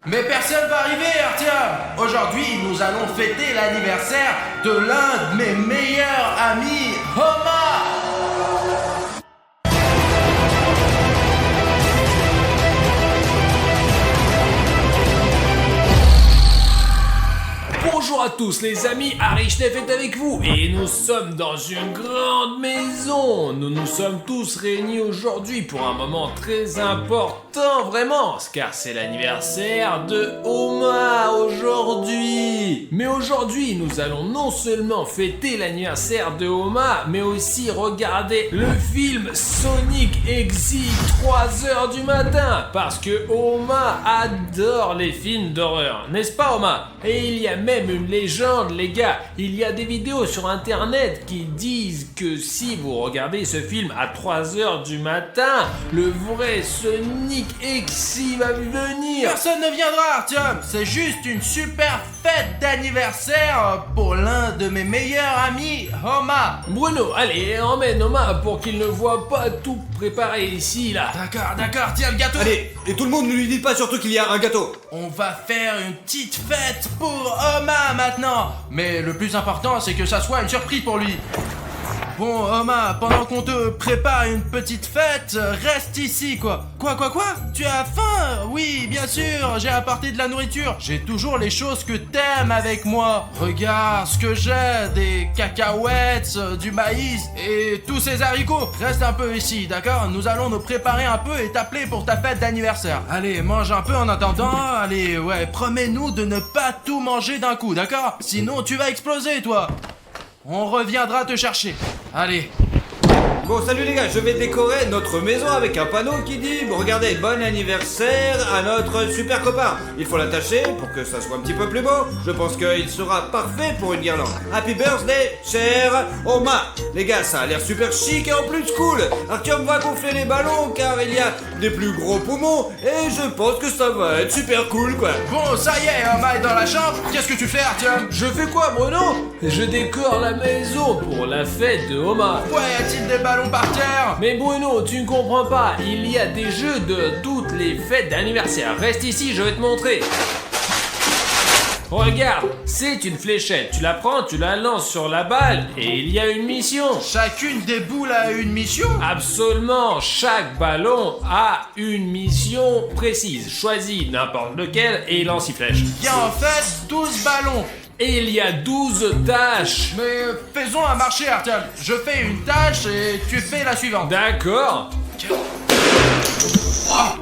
Mais personne va arriver, Artyom! Aujourd'hui, nous allons fêter l'anniversaire de l'un de mes meilleurs amis, Homa! Bonjour à tous les amis, Arichnef est avec vous et nous sommes dans une grande maison. Nous nous sommes tous réunis aujourd'hui pour un moment très important, vraiment, car c'est l'anniversaire de Homa aujourd'hui. Mais aujourd'hui, nous allons non seulement fêter l'anniversaire de Homa, mais aussi regarder le film Sonic Exit 3h du matin, parce que Homa adore les films d'horreur, n'est-ce pas Homa? Et il y a même une légende, les gars. Il y a des vidéos sur internet qui disent que si vous regardez ce film à 3h du matin, le vrai Sonic Exit va venir. Personne ne viendra, Artyom. C'est juste une super fête d'anniversaire pour l'un de mes meilleurs amis, Homa. Bruno, allez, emmène Homa pour qu'il ne voit pas tout préparé ici, là. D'accord, tiens le gâteau. Allez, et tout le monde ne lui dit pas surtout qu'il y a un gâteau. On va faire une petite fête pour Homa maintenant. Mais le plus important, c'est que ça soit une surprise pour lui. Bon, Homa, pendant qu'on te prépare une petite fête, reste ici, quoi. Quoi? Tu as faim? Oui, bien sûr, j'ai apporté de la nourriture. J'ai toujours les choses que t'aimes avec moi. Regarde ce que j'ai, des cacahuètes, du maïs et tous ces haricots. Reste un peu ici, d'accord? Nous allons nous préparer un peu et t'appeler pour ta fête d'anniversaire. Allez, mange un peu en attendant. Allez, ouais, promets-nous de ne pas tout manger d'un coup, d'accord? Sinon, tu vas exploser, toi. On reviendra te chercher. Allez. Bon, salut les gars, je vais décorer notre maison avec un panneau qui dit regardez, bon anniversaire à notre super copain. Il faut l'attacher pour que ça soit un petit peu plus beau. Je pense qu'il sera parfait pour une guirlande. Happy birthday, cher Homa. Les gars, ça a l'air super chic et en plus cool. Artyom va gonfler les ballons car il y a des plus gros poumons et je pense que ça va être super cool quoi. Bon, ça y est, Homa est dans la chambre. Qu'est-ce que tu fais, Artyom? Je fais quoi, Bruno? Je décore la maison pour la fête de Homa. Pourquoi y a-t-il des ballons par terre? Mais Bruno, tu ne comprends pas, il y a des jeux de toutes les fêtes d'anniversaire. Reste ici, je vais te montrer. Regarde, c'est une fléchette. Tu la prends, tu la lances sur la balle et il y a une mission. Chacune des boules a une mission? Absolument, chaque ballon a une mission précise. Choisis n'importe lequel et lance y flèche. Il y a en fait 12 ballons. Et il y a 12 tâches. Mais faisons un marché, Artyom. Je fais une tâche et tu fais la suivante. D'accord.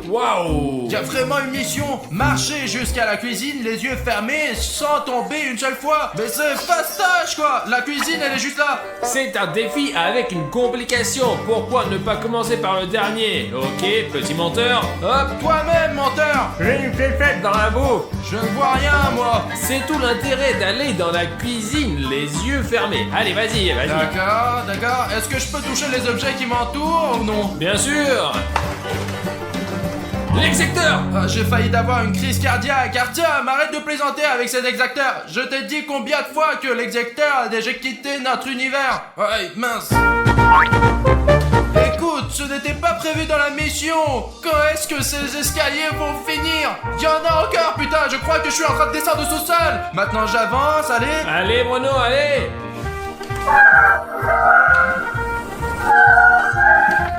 Waouh! Il y a vraiment une mission. Marcher jusqu'à la cuisine, les yeux fermés, sans tomber une seule fois. Mais c'est fastoche, quoi. La cuisine, elle est juste là. C'est un défi avec une complication. Pourquoi ne pas commencer par le dernier? Ok, petit menteur. Hop! Toi-même, menteur. J'ai une fête dans la boue. Je ne vois rien, moi. C'est tout l'intérêt d'aller dans la cuisine, les yeux fermés. Allez, vas-y. D'accord. Est-ce que je peux toucher les objets qui m'entourent ou non? Bien sûr. L'exacteur! J'ai failli d'avoir une crise cardiaque. Artyom, arrête de plaisanter avec cet exacteur. Je t'ai dit combien de fois que l'exacteur a déjà quitté notre univers? Ouais, mince. Écoute, ce n'était pas prévu dans la mission. Quand est-ce que ces escaliers vont finir? Il y en a encore, putain, je crois que je suis en train de descendre au sous-sol. Maintenant j'avance, allez. Allez, Bruno, allez!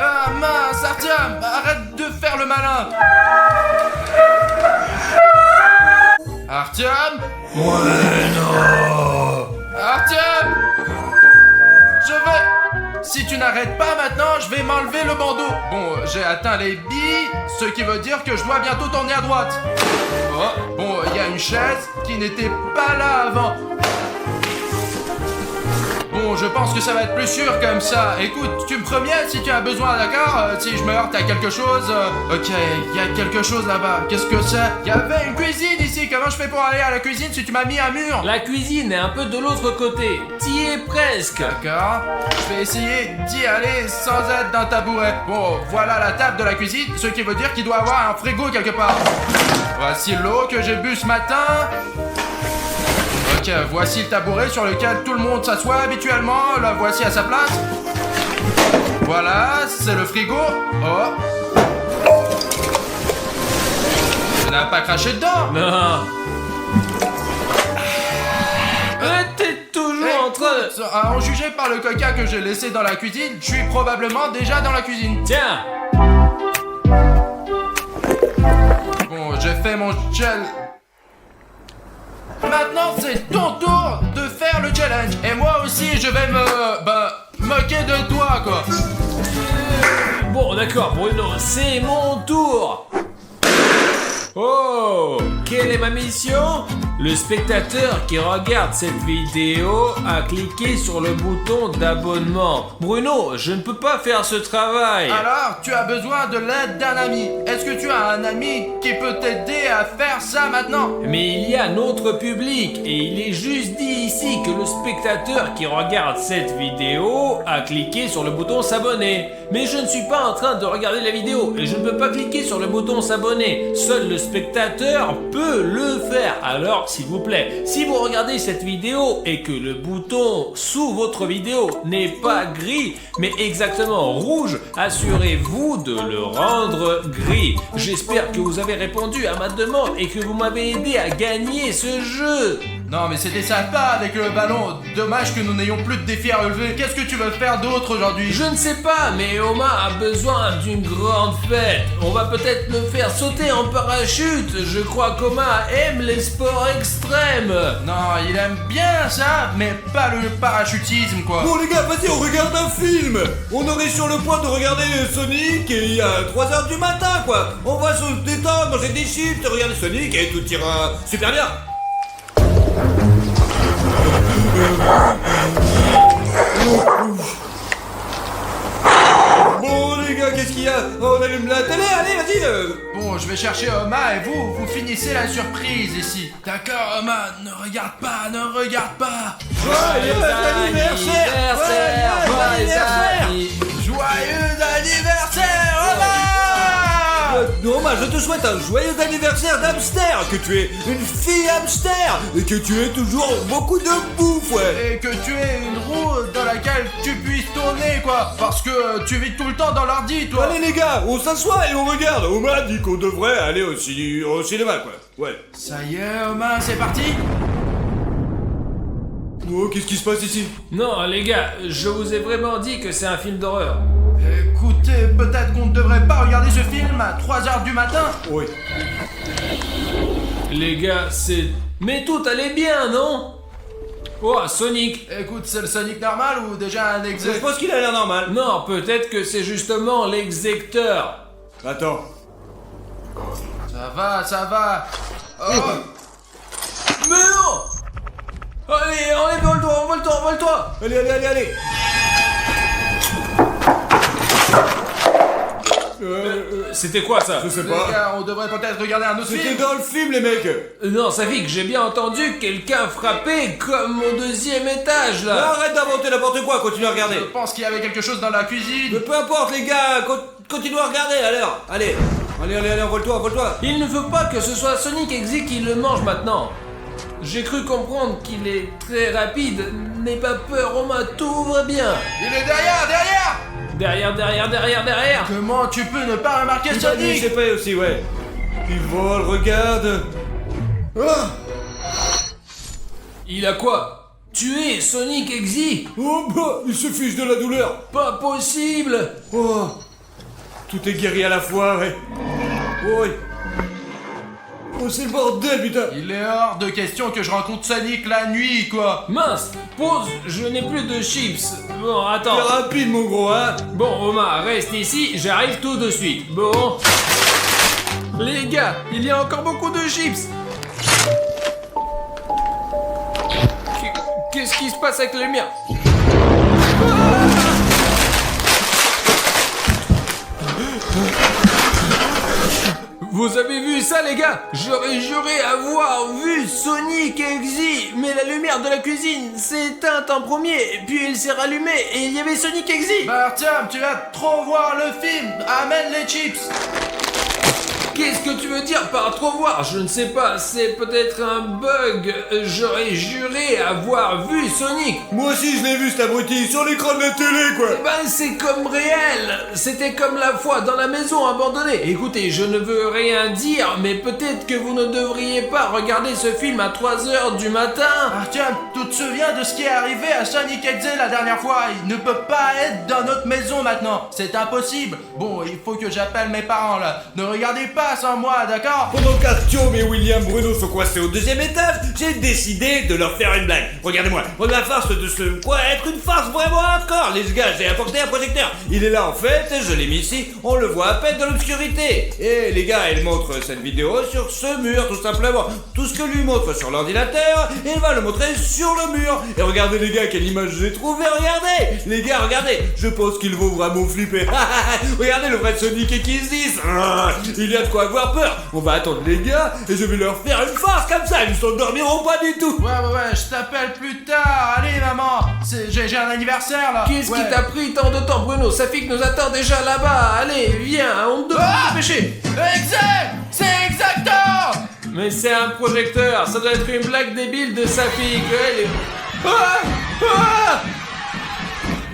Ah mince, Artyom, arrête de faire le malin. Artyom? Ouais, non. Artyom! Je vais... Si tu n'arrêtes pas maintenant, je vais m'enlever le bandeau. Bon, j'ai atteint les billes, ce qui veut dire que je dois bientôt tourner à droite. Oh, bon, il y a une chaise qui n'était pas là avant. Bon, je pense que ça va être plus sûr comme ça. Écoute, tu me préviens si tu as besoin, d'accord? Si je me heurte à quelque chose... Ok, il y a quelque chose là-bas. Qu'est-ce que c'est? Il y avait une cuisine ici. Comment je fais pour aller à la cuisine si tu m'as mis un mur? La cuisine est un peu de l'autre côté. T'y es presque. D'accord. Je vais essayer d'y aller sans être d'un tabouret. Bon, voilà la table de la cuisine, ce qui veut dire qu'il doit y avoir un frigo quelque part. Voici l'eau que j'ai bu ce matin. Ok, voici le tabouret sur lequel tout le monde s'assoit habituellement. La voici à sa place. Voilà, c'est le frigo. Oh. n'a pas craché dedans. Non. T'es toujours en train de... À en juger par le coca que j'ai laissé dans la cuisine, je suis probablement déjà dans la cuisine. Tiens. Bon, j'ai fait mon gel. Maintenant, c'est ton tour de faire le challenge. Et moi aussi, je vais moquer de toi, quoi. Bon, d'accord, Bruno, c'est mon tour. Oh, quelle est ma mission? Le spectateur qui regarde cette vidéo a cliqué sur le bouton d'abonnement. Bruno, je ne peux pas faire ce travail. Alors, tu as besoin de l'aide d'un ami. Est-ce que tu as un ami qui peut t'aider à faire ça maintenant? Mais il y a notre public et il est juste dit ici que le spectateur qui regarde cette vidéo a cliqué sur le bouton s'abonner. Mais je ne suis pas en train de regarder la vidéo et je ne peux pas cliquer sur le bouton s'abonner. Seul le spectateur peut le faire. Alors, s'il vous plaît, si vous regardez cette vidéo et que le bouton sous votre vidéo n'est pas gris, mais exactement rouge, assurez-vous de le rendre gris. J'espère que vous avez répondu à ma demande et que vous m'avez aidé à gagner ce jeu. Non, mais c'était sympa avec le ballon. Dommage que nous n'ayons plus de défis à relever. Qu'est-ce que tu veux faire d'autre aujourd'hui? Je ne sais pas, mais Oma a besoin d'une grande fête. On va peut-être le faire sauter en parachute. Je crois qu'Oma aime les sports extrêmes. Non, il aime bien ça, mais pas le parachutisme, quoi. Bon les gars, vas-y, on regarde un film. On aurait sur le point de regarder Sonic et il y a 3h du matin, quoi. On va se détendre, manger des chips, regarder Sonic et tout ira super bien. Bon les gars, qu'est-ce qu'il y a? On allume la télé, allez, vas-y. Bon, je vais chercher Oma et vous finissez la surprise ici. D'accord, Oma, ne regarde pas, ne regarde pas. Joyeux anniversaire. Joyeux anniversaire, Oma! Non, je te souhaite un joyeux anniversaire d'hamster, que tu es une fille hamster et que tu aies toujours beaucoup de bouffe, ouais. Et que tu aies une roue dans laquelle tu puisses tourner, quoi. Parce que tu vis tout le temps dans l'ordi, toi. Allez les gars, on s'assoit et on regarde. On m'a dit qu'on devrait aller au cinéma, quoi. Ouais. Ça y est, Oma, c'est parti. Oh, qu'est-ce qui se passe ici? Non, les gars, je vous ai vraiment dit que c'est un film d'horreur. Écoutez, peut-être qu'on ne devrait pas regarder ce film à 3h du matin. Oui. Les gars, c'est... Mais tout allait bien, non? Oh, Sonic. Écoute, c'est le Sonic normal ou déjà un Je exec? pense qu'il a l'air normal. Non, peut-être que c'est justement l'exécuteur. Attends. Ça va. Oh. Mais non! Allez, envole-toi! Allez. C'était quoi ça? Je sais Les pas. gars, on devrait peut-être regarder un autre C'était film. dans le film, les mecs. Non, Safik, j'ai bien entendu quelqu'un frapper comme au 2e étage là. Arrête d'inventer n'importe quoi, continue à regarder. Je pense qu'il y avait quelque chose dans la cuisine. Mais peu importe, les gars, continue à regarder, alors. Allez, envole-toi. Il ne faut pas que ce soit Sonic Exy qui le mange maintenant. J'ai cru comprendre qu'il est très rapide. N'aie pas peur, Oma, tout va bien. Il est derrière. Derrière. Comment tu peux ne pas remarquer Je Sonic? sais pas aussi, ouais. Il vole, regarde. Ah. Il a quoi? Tué Sonic Exy? Oh bah, il se fiche de la douleur. Pas possible. Oh, tout est guéri à la fois, ouais. Oh, oh c'est le bordel, putain. Il est hors de question que je rencontre Sonic la nuit, quoi. Mince, pause, je n'ai plus de chips. Bon, attends. T'es rapide, mon gros, hein. Bon, Oma, reste ici, j'arrive tout de suite. Bon. Les gars, il y a encore beaucoup de chips. Qu'est-ce qui se passe avec les miens? Vous avez vu ça, les gars? J'aurais juré avoir vu Sonic Exy, mais la lumière de la cuisine s'est éteinte en premier, puis elle s'est rallumée et il y avait Sonic Exy. Bah tiens, tu vas trop voir le film. Amène les chips. Qu'est-ce que tu veux dire par trop voir? Je ne sais pas, c'est peut-être un bug. J'aurais juré avoir vu Sonic. Moi aussi je l'ai vu cet abruti sur l'écran de la télé quoi. Ben c'est comme réel. C'était comme la fois dans la maison abandonnée. Écoutez, je ne veux rien dire, mais peut-être que vous ne devriez pas regarder ce film à 3h du matin. Artyom, tu te souviens de ce qui est arrivé à Sonic XZ la dernière fois? Il ne peut pas être dans notre maison maintenant. C'est impossible. Bon, il faut que j'appelle mes parents là. Ne regardez pas sans moi, d'accord? Pendant qu'Artyom et William Bruno sont coincés au 2e étage, j'ai décidé de leur faire une blague. Regardez-moi, la farce de ce quoi être une farce vraiment hardcore. Les gars, j'ai apporté un projecteur. Il est là en fait, je l'ai mis ici, on le voit à peine dans l'obscurité. Et les gars, il montre cette vidéo sur ce mur tout simplement. Tout ce que lui montre sur l'ordinateur, il va le montrer sur le mur. Et regardez les gars, quelle image j'ai trouvé, regardez. Les gars, regardez, je pense qu'il vaut vraiment flipper. Regardez le vrai Sonic X10. Il y a de quoi avoir peur. On va attendre les gars et je vais leur faire une farce comme ça, ils ne s'endormiront pas du tout. Ouais, je t'appelle plus tard. Allez, maman, j'ai un anniversaire là. Qu'est-ce qui t'a pris tant de temps, Bruno? Safik nous attend déjà là-bas. Allez, viens, on doit se dépêcher. Exact. C'est exactement. Mais c'est un projecteur, ça doit être une blague débile de Safik.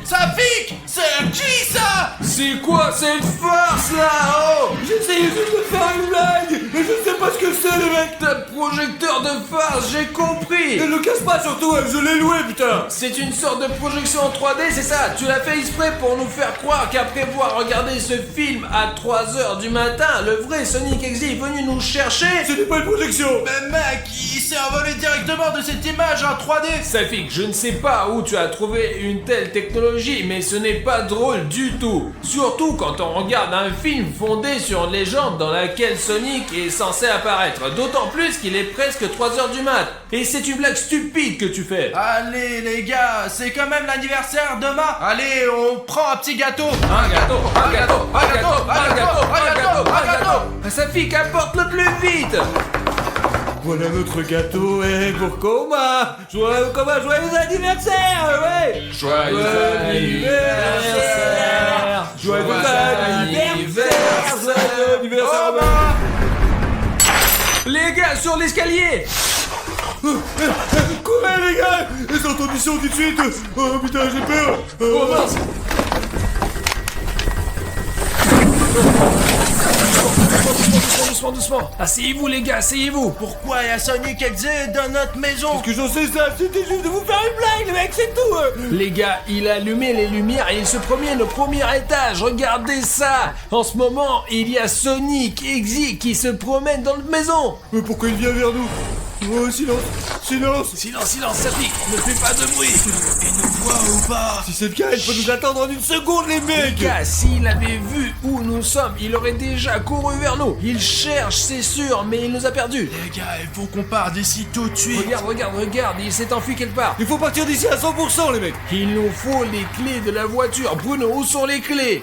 Safik, c'est qui ça? C'est quoi cette farce là? Oh, J'essayais juste de faire une blague, mais je sais pas ce que c'est le mec. t'as projecteur de farce, j'ai compris. Ne le casse pas surtout, je l'ai loué putain. C'est une sorte de projection en 3D, c'est ça? Tu l'as fait exprès pour nous faire croire qu'après avoir regardé ce film à 3h du matin, le vrai Sonic X est venu nous chercher? Ce n'est pas une projection. Mais mec, il s'est envolé directement de cette image en 3D. Safik, je ne sais pas où tu as trouvé une telle technologie, mais ce n'est pas drôle du tout. Surtout quand on regarde un film fondé sur une légende dans laquelle Sonic est censé apparaître. D'autant plus qu'il est presque 3h du mat. Et c'est une blague stupide que tu fais. Allez les gars, c'est quand même l'anniversaire demain. Allez, on prend un petit gâteau. Un gâteau. Safik, apporte le plus vite. Voilà notre gâteau et pour Coma. Joyeux anniversaire, ouais. Joyeux anniversaire. Joyeux anniversaire. Les gars, sur l'escalier. Courez les gars, les entenditions tout de suite. Oh putain, j'ai peur. Oh mince. Doucement. Asseyez-vous les gars, asseyez-vous. Pourquoi il y a Sonic XZ dans notre maison? Que j'en sais ça, c'était juste de vous faire une blague, les mecs, c'est tout. Les gars, il a allumé les lumières et il se promène au premier étage. Regardez ça. En ce moment, il y a Sonic X qui se promène dans notre maison. Mais pourquoi il vient vers nous? Oh, silence. Silence, Safik, ne fais pas de bruit. Il nous voit ou pas? Si c'est le cas, il faut nous attendre en une seconde, les mecs. Les gars, s'il avait vu où nous sommes, il aurait déjà couru vers nous. Il cherche, c'est sûr, mais il nous a perdus. Les gars, il faut qu'on parte d'ici tout de suite. Regarde, il s'est enfui quelque part. Il faut partir d'ici à 100%, les mecs. Il nous faut les clés de la voiture. Bruno, où sont les clés?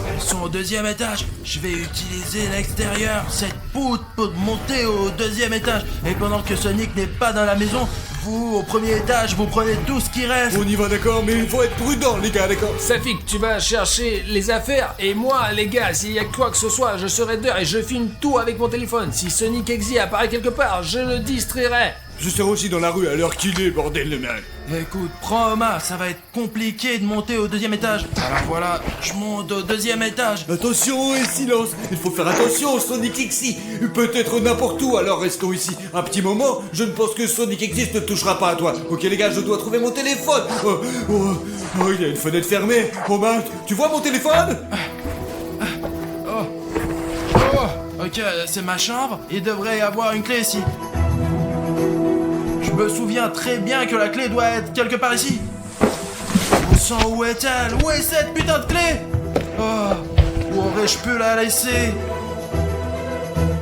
Elles sont au 2e étage. Je vais utiliser l'extérieur, cette poutre pour monter au 2e étage. Et pendant que Sonic n'est pas dans la maison, vous, au 1er étage, vous prenez tout ce qui reste. On y va, d'accord, mais il faut être prudent, les gars, d'accord. Safik, tu vas chercher les affaires. Et moi, les gars, s'il y a quoi que ce soit, je serai dehors et je filme tout avec mon téléphone. Si Sonic X apparaît quelque part, je le distrairai. Je serai aussi dans la rue à l'heure qu'il est, bordel de merde. Écoute, prends Oma, ça va être compliqué de monter au 2e étage. Alors voilà, je monte au 2e étage. Attention et silence. Il faut faire attention, Sonic X peut être n'importe où, alors restons ici. Un petit moment, je ne pense que Sonic X ne touchera pas à toi. Ok les gars, je dois trouver mon téléphone. Oh, il y a une fenêtre fermée. Romain, tu vois mon téléphone? Ok, c'est ma chambre. Il devrait y avoir une clé ici. Je me souviens très bien que la clé doit être quelque part ici. Au sang, où est-elle? Où est cette putain de clé? Où aurais-je pu la laisser?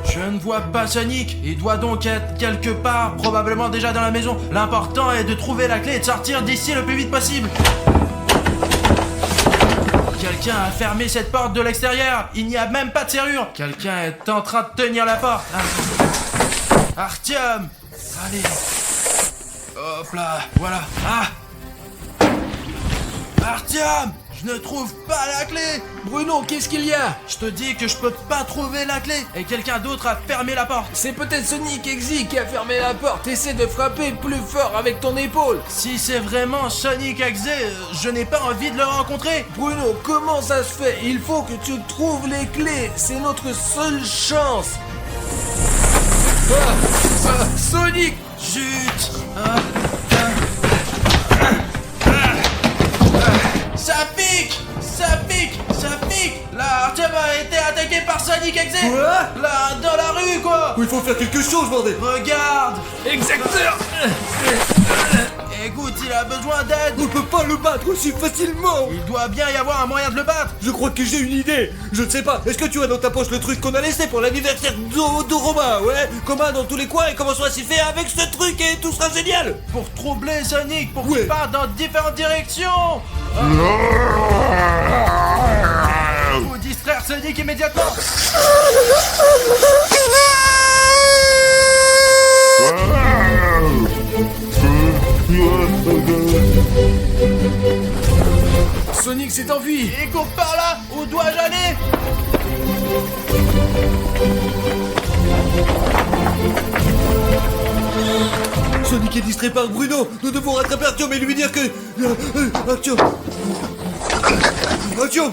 Je ne vois pas Sonic. Il doit donc être quelque part, probablement déjà dans la maison. L'important est de trouver la clé et de sortir d'ici le plus vite possible. Quelqu'un a fermé cette porte de l'extérieur. Il n'y a même pas de serrure. Quelqu'un est en train de tenir la porte. Artyom, allez. Hop là, voilà. Artyom, Je ne trouve pas la clé. Bruno, qu'est-ce qu'il y a? Je te dis que je peux pas trouver la clé. Et quelqu'un d'autre a fermé la porte. C'est peut-être Sonic Exy qui a fermé la porte. Essaie de frapper plus fort avec ton épaule. Si c'est vraiment Sonic Exe, je n'ai pas envie de le rencontrer. Bruno, comment ça se fait? Il faut que tu trouves les clés. C'est notre seule chance. Sonic! Zut. Ça pique. Ça pique. Ça pique. Là, Artyom a été attaqué par Sonic Exe. Quoi? Là, dans la rue, quoi. Il faut faire quelque chose, bordel. Regarde. Exacteur! Écoute, il a besoin d'aide. On peut pas le battre aussi facilement. Il doit bien y avoir un moyen de le battre. Je crois que j'ai une idée. Je ne sais pas. Est-ce que tu as dans ta poche le truc qu'on a laissé pour l'anniversaire de Romain? Ouais. Commun dans tous les coins et commençons à s'y faire avec ce truc et tout sera génial. Pour troubler Sonic, pour Ouais. qu'il parte dans différentes directions. Faut distraire Sonic immédiatement. Sonic s'est enfui. Il court par là. Où dois-je aller? Sonic est distrait par Bruno. Nous devons rattraper Artyom et lui dire que... Artyom. Ouais, Artyom,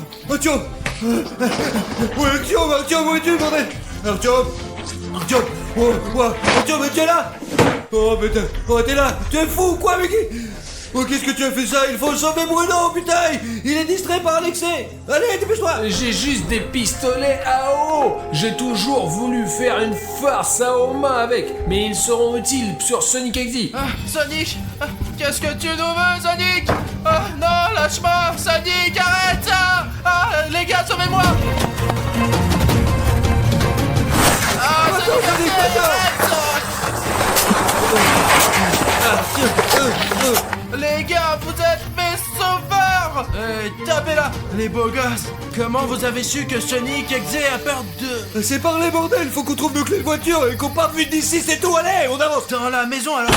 où es-tu, bordel? Artyom. Artyom, mais tu es là? Oh, putain. Oh, t'es là. Tu es fou ou quoi, mec? Oh, qu'est-ce que tu as fait ça? Il faut sauver Bruno, putain. Il est distrait par l'excès. Allez, dépêche-toi. J'ai juste des pistolets à eau. J'ai toujours voulu faire une farce à Oma avec, mais ils seront utiles sur Sonic Exy. Sonic, qu'est-ce que tu nous veux, Sonic? Non, lâche-moi, Sonic, arrête ça. Les gars, sauvez-moi. Sonic, arrête ça. Les gars, vous êtes mes sauveurs. Tapez là, les beaux gosses. Comment vous avez su que Sonic Exe a peur de... C'est par les bordels. Faut qu'on trouve nos clés de voiture et qu'on parte vite d'ici, c'est tout. Allez, on avance. Dans la maison, alors.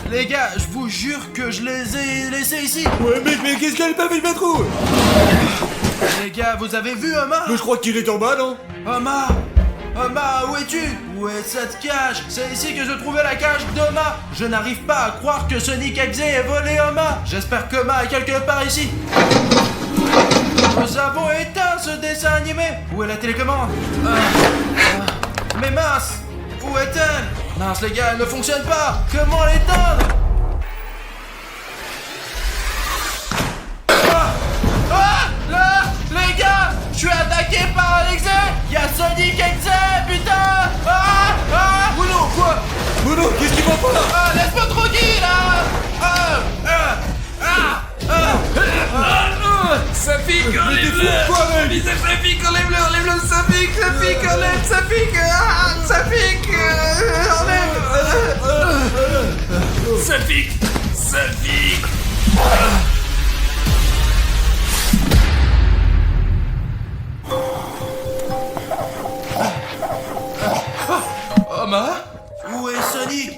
Les gars, je vous jure que je les ai laissés ici. Ouais, mec, mais qu'est-ce qu'elle peut mettre où? Les gars, vous avez vu Oma? Mais je crois qu'il est en bas, non? Oma! Oma, où es-tu? Où est cette cage? C'est ici que je trouvais la cage d'Oma. Je n'arrive pas à croire que Sonic Exe ait volé Oma. J'espère qu'Oma est quelque part ici. Nous avons éteint ce dessin animé. Où est la télécommande? Mais mince! Où est-elle? Mince les gars, elle ne fonctionne pas. Comment l'éteindre? Là, les gars, je suis attaqué par Alexe. Il y a Sonic Exe, putain. Bruno, quoi? Bruno, qu'est-ce qui va pas? Laisse-moi tranquille, là. Ça pique, enlève-le! Quoi, mec? Visage, ça pique, enlève-le, ça pique, enlève, ça pique, ça pique, enlève! Ça pique! Oma? Où est Sonic?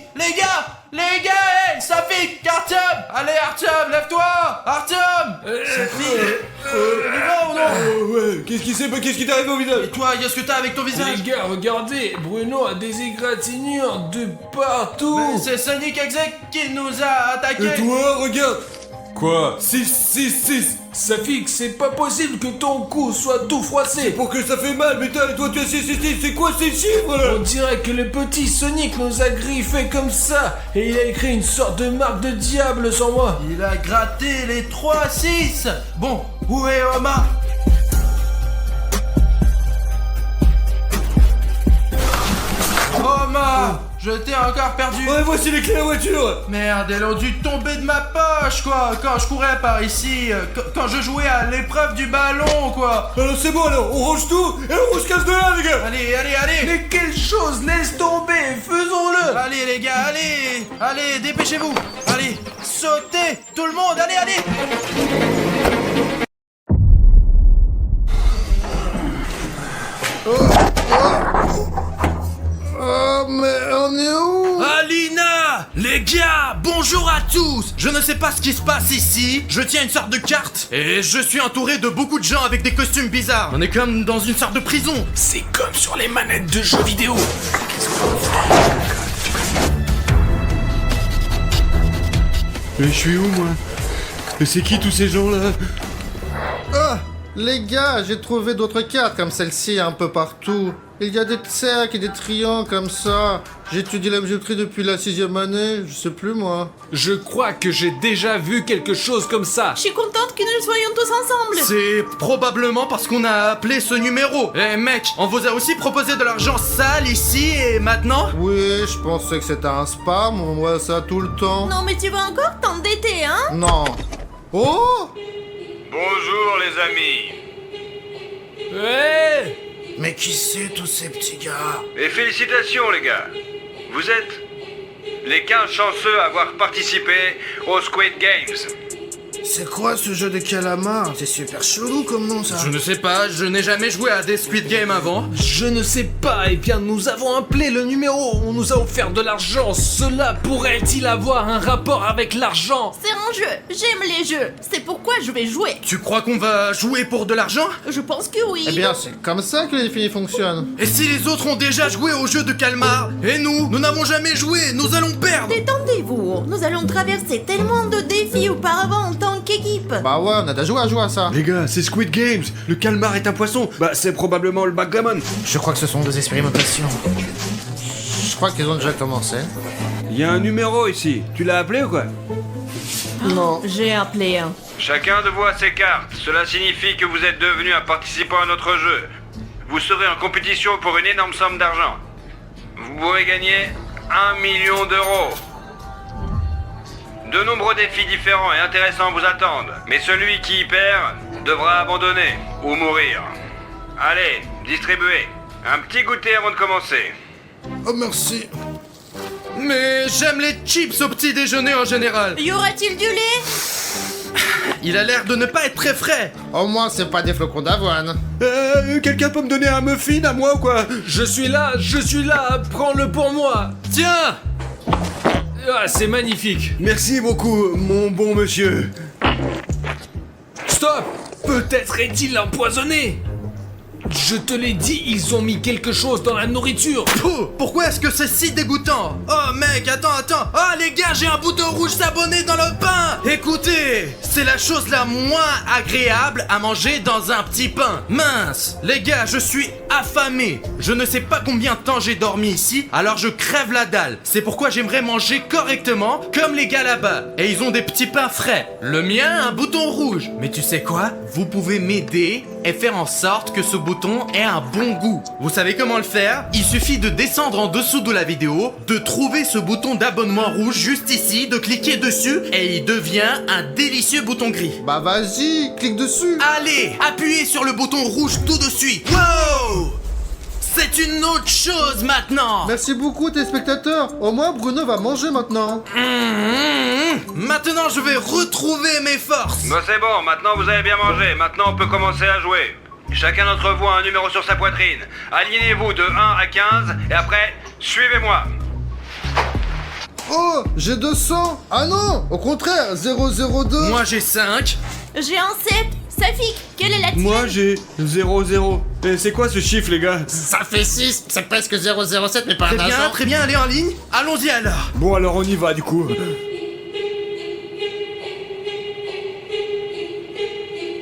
Les gars, hey, ça pique. Artyom, allez Artyom, lève-toi. Artyom, ça pique. Vivant ou non? Ouais, qu'est-ce qui t'arrive au visage? Et toi, qu'est-ce que t'as avec ton visage? Les gars, regardez, Bruno a des égratignures de partout! Mais c'est Sonic Exe qui nous a attaqués. Et toi, regarde. Quoi? 6. Safik, c'est pas possible que ton cou soit tout froissé! Pour que ça fait mal, mais toi tu as 6, c'est quoi ces chiffres là? On dirait que le petit Sonic nous a griffé comme ça et il a écrit une sorte de marque de diable sur moi! Il a gratté les 3-6. Bon, où est Oma? Oma, je t'ai encore perdu. Ouais, voici les clés de la voiture. Merde, elles ont dû tomber de ma poche, quoi. Quand je courais par ici, quand je jouais à l'épreuve du ballon, quoi. Alors c'est bon, alors on range tout et on se casse de là, les gars. Allez. Mais quelle chose! Laisse tomber! Faisons-le! Allez les gars, allez, dépêchez-vous. Allez, sautez, tout le monde, allez. Oh, mais on est où? Alina, Les gars, bonjour à tous. Je ne sais pas ce qui se passe ici. Je tiens une sorte de carte et je suis entouré de beaucoup de gens avec des costumes bizarres. On est comme dans une sorte de prison. C'est comme sur les manettes de jeux vidéo. Mais je suis où, moi? Et c'est qui tous ces gens-là? Ah, les gars, j'ai trouvé d'autres cartes comme celle-ci un peu partout. Il y a des cercles et des triangles comme ça. J'étudie la géométrie depuis la 6e année, je sais plus moi. Je crois que j'ai déjà vu quelque chose comme ça. Je suis contente que nous soyons tous ensemble. C'est probablement parce qu'on a appelé ce numéro. Eh mec, on vous a aussi proposé de l'argent sale ici et maintenant? Oui, je pensais que c'était un spam, on voit ça tout le temps. Non mais tu vas encore t'endetter, hein? Non. Oh! Bonjour les amis. Ouais. Mais qui c'est tous ces petits gars? Et félicitations les gars. Vous êtes les 15 chanceux à avoir participé au Squid Games. C'est quoi ce jeu de calamar? C'est super chelou comme nom ça. Je ne sais pas, je n'ai jamais joué à des Squid Game avant. Je ne sais pas, eh bien nous avons appelé le numéro, on nous a offert de l'argent, cela pourrait-il avoir un rapport avec l'argent? C'est un jeu, j'aime les jeux. C'est pourquoi je vais jouer. Tu crois qu'on va jouer pour de l'argent? Je pense que oui. Eh bien, c'est comme ça que les défis fonctionnent. Et si les autres ont déjà joué au jeu de calmar, et nous n'avons jamais joué, nous allons perdre. Détendez-vous, nous allons traverser tellement de défis auparavant en tant qu'équipe. Bah ouais, on a déjà joué à ça. Les gars, c'est Squid Games. Le calmar est un poisson. Bah, c'est probablement le backgammon. Je crois que ce sont des expérimentations. Je crois qu'ils ont déjà commencé. Il y a un numéro ici. Tu l'as appelé ou quoi? Non. J'ai appelé un. Chacun de vous a ses cartes. Cela signifie que vous êtes devenu un participant à notre jeu. Vous serez en compétition pour une énorme somme d'argent. Vous pourrez gagner 1 million d'euros. De nombreux défis différents et intéressants vous attendent, mais celui qui y perd devra abandonner ou mourir. Allez, distribuez. Un petit goûter avant de commencer. Oh merci. Mais j'aime les chips au petit déjeuner en général. Y aura-t-il du lait? Il a l'air de ne pas être très frais. Au moins, c'est pas des flocons d'avoine. Quelqu'un peut me donner un muffin à moi ou quoi? Je suis là, prends-le pour moi. Tiens! Ah, c'est magnifique. Merci beaucoup, mon bon monsieur. Stop! Peut-être est-il empoisonné. Je te l'ai dit, ils ont mis quelque chose dans la nourriture. Pouh, pourquoi est-ce que c'est si dégoûtant? Oh mec, attends. Oh les gars, j'ai un bouton rouge s'abonner dans le pain. Écoutez, c'est la chose la moins agréable à manger dans un petit pain. Mince, les gars, je suis affamé. Je ne sais pas combien de temps j'ai dormi ici, alors je crève la dalle. C'est pourquoi j'aimerais manger correctement, comme les gars là-bas. Et ils ont des petits pains frais. Le mien, un bouton rouge. Mais tu sais quoi? Vous pouvez m'aider et faire en sorte que ce bouton ait un bon goût. Vous savez comment le faire? Il suffit de descendre en dessous de la vidéo, de trouver ce bouton d'abonnement rouge juste ici, de cliquer dessus et il devient un délicieux bouton gris. Bah vas-y, clique dessus. Allez, appuyez sur le bouton rouge tout de suite. Wow! C'est une autre chose maintenant. Merci beaucoup, téléspectateurs. Au moins, Bruno va manger maintenant. Maintenant, je vais retrouver mes forces. Bon, c'est bon, maintenant vous avez bien mangé. Maintenant on peut commencer à jouer. Chacun d'entre vous a un numéro sur sa poitrine. Alignez-vous de 1 à 15 et après, suivez-moi. Oh, j'ai 200. Ah non, au contraire, 002. Moi, j'ai 5. J'ai un 7. Safik, quelle est la tienne? Moi, j'ai 0-0. Et c'est quoi ce chiffre, les gars? Ça fait 6, c'est presque 007, mais pas un agent. Très bien, allez en ligne. Allons-y alors. Bon, alors on y va, du coup.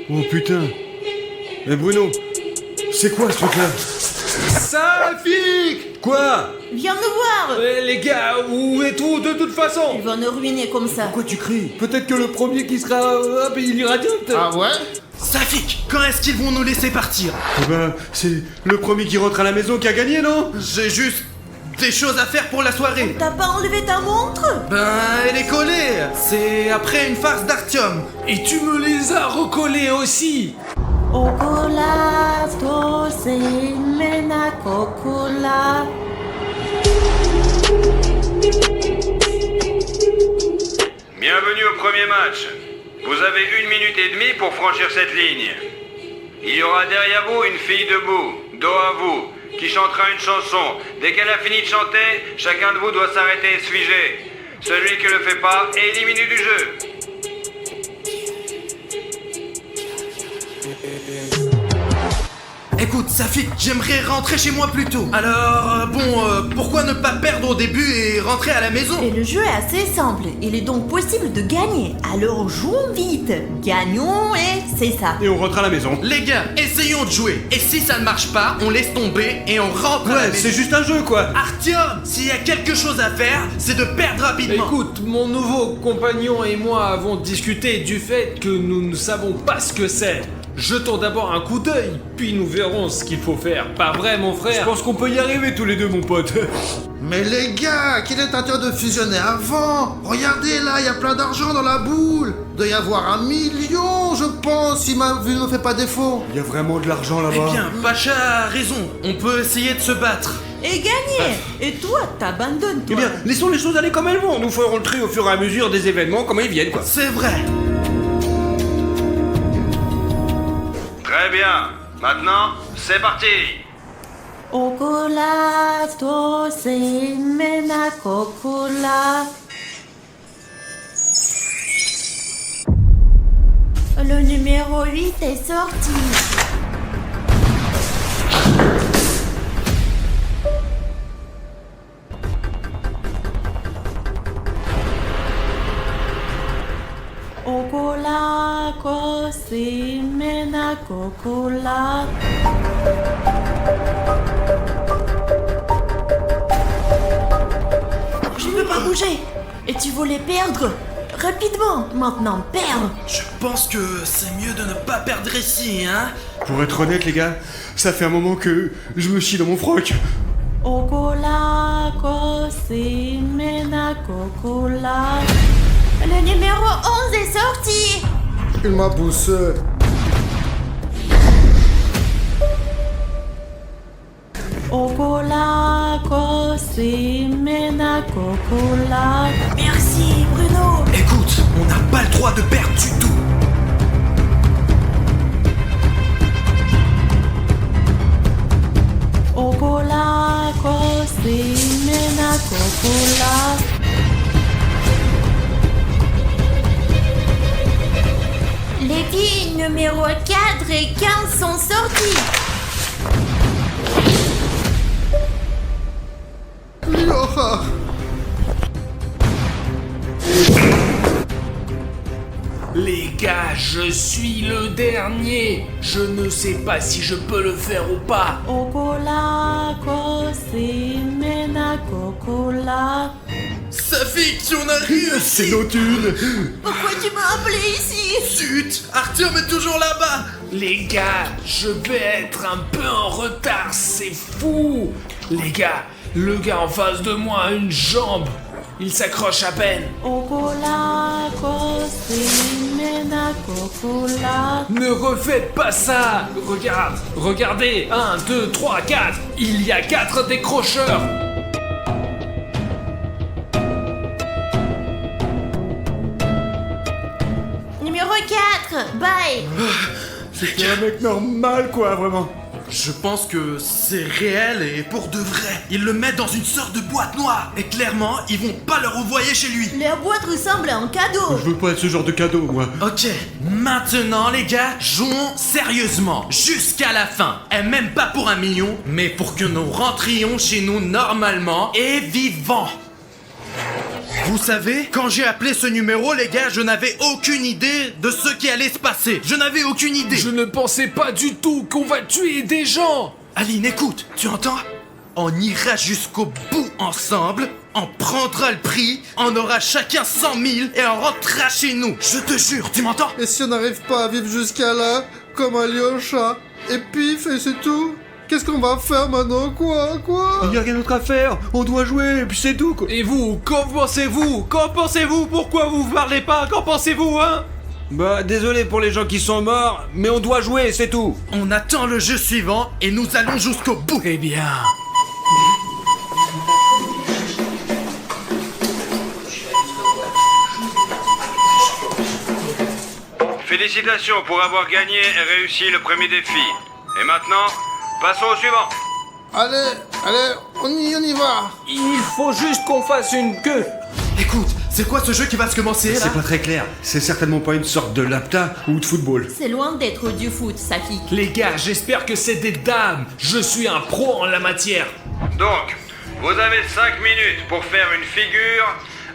Oh putain. Mais Bruno, c'est quoi ce truc-là? Safik! Quoi? Viens nous voir. Les gars, où est tout de toute façon? Tu vas nous ruiner comme ça. Pourquoi tu cries? Peut-être que le premier qui sera... hop, il ira direct. Ah ouais? Safik, quand est-ce qu'ils vont nous laisser partir? Eh ben, c'est le premier qui rentre à la maison qui a gagné, non? J'ai juste des choses à faire pour la soirée. T'as pas enlevé ta montre? Ben, elle est collée. C'est après une farce d'Artium. Et tu me les as recollés aussi. Okola, tose, mena, kokola. Bienvenue au premier match. Vous avez 1 minute et demie pour franchir cette ligne. Il y aura derrière vous une fille debout, dos à vous, qui chantera une chanson. Dès qu'elle a fini de chanter, chacun de vous doit s'arrêter et se figer. Celui qui le fait pas est éliminé du jeu. Écoute, Safik, j'aimerais rentrer chez moi plus tôt. Alors, pourquoi ne pas perdre au début et rentrer à la maison? Et le jeu est assez simple. Il est donc possible de gagner. Alors jouons vite. Gagnons et c'est ça. Et on rentre à la maison. Les gars, essayons de jouer. Et si ça ne marche pas, on laisse tomber et on rentre à la Ouais, maison. c'est juste un jeu, quoi. Artyom, s'il y a quelque chose à faire, c'est de perdre rapidement. Écoute, mon nouveau compagnon et moi avons discuté du fait que nous ne savons pas ce que c'est. Jetons d'abord un coup d'œil, puis nous verrons ce qu'il faut faire. Pas vrai, mon Je frère? pense qu'on peut y arriver tous les deux, mon pote. Mais les gars, qu'il est intérêt de fusionner avant? Regardez là, il y a plein d'argent dans la boule. Il doit y avoir 1 million, je pense, si ma vue ne me fait pas défaut. Il y a vraiment de l'argent Eh là-bas. bien, Pacha a raison. On peut essayer de se battre. Et gagner. Et toi, t'abandonnes, Eh toi. bien, laissons les choses aller comme elles vont. Nous ferons le tri au fur et à mesure des événements, comme ils viennent, quoi. C'est vrai. Très bien. Maintenant, c'est parti. Ocolato semena cocola. Le numéro 8 est sorti. Ocola, semena cocola. Je ne peux pas bouger. Et tu voulais perdre. Rapidement, maintenant, perdre. Je pense que c'est mieux de ne pas perdre ici, hein. Pour être honnête, les gars, ça fait un moment que je me chie dans mon froc. Ocola, semena cocola. Le numéro 11 est sorti. Il m'a poussé. Ocola, semena cocola. Merci, Bruno. Écoute, on n'a pas le droit de perdre du tout. Ocola, semena cocola. Les filles numéro 4 et 15 sont sorties. Yoha. Les gars, je suis le dernier. Je ne sais pas si je peux le faire ou pas. Ocola, semena cocola. Safik, on arrive. C'est nos thunes. Pourquoi tu m'as appelé ici? Zut, Artyom est toujours là-bas. Les gars, je vais être un peu en retard, c'est fou. Les gars, le gars en face de moi a une jambe. Il s'accroche à peine. Ocola, semena cocola. Ne refaites pas ça. Regardez. 1, 2, 3, 4. Il y a 4 décrocheurs. Numéro 4, bye. C'était un mec normal, quoi, vraiment. Je pense que c'est réel et pour de vrai. Ils le mettent dans une sorte de boîte noire. Et clairement, ils vont pas le renvoyer chez lui. Leur boîte ressemble à un cadeau. Je veux pas être ce genre de cadeau, moi. Ok, maintenant les gars, jouons sérieusement jusqu'à la fin. Et même pas pour 1 million, mais pour que nous rentrions chez nous normalement et vivants. Vous savez, quand j'ai appelé ce numéro, les gars, je n'avais aucune idée de ce qui allait se passer. Je n'avais aucune idée. Je ne pensais pas du tout qu'on va tuer des gens. Aline, écoute, tu entends? On ira jusqu'au bout ensemble, on prendra le prix, on aura chacun 100 000 et on rentrera chez nous. Je te jure, tu m'entends? Et si on n'arrive pas à vivre jusqu'à là, comme Alyosha, et pif, et c'est tout? Qu'est-ce qu'on va faire maintenant? Quoi? Il y a rien d'autre à faire. On doit jouer, et puis c'est tout, quoi. Et vous, qu'en pensez-vous? Qu'en pensez-vous? Pourquoi vous parlez pas? Qu'en pensez-vous, hein? Bah, désolé pour les gens qui sont morts, mais on doit jouer, c'est tout. On attend le jeu suivant et nous allons jusqu'au bout. Eh bien... Félicitations pour avoir gagné et réussi le premier défi. Et maintenant, passons au suivant. Allez, on y va. Il faut juste qu'on fasse une queue. Écoute, c'est quoi ce jeu qui va se commencer là? C'est pas très clair. C'est certainement pas une sorte de lapta ou de football. C'est loin d'être du foot, Safik. Les gars, j'espère que c'est des dames. Je suis un pro en la matière. Donc, vous avez 5 minutes pour faire une figure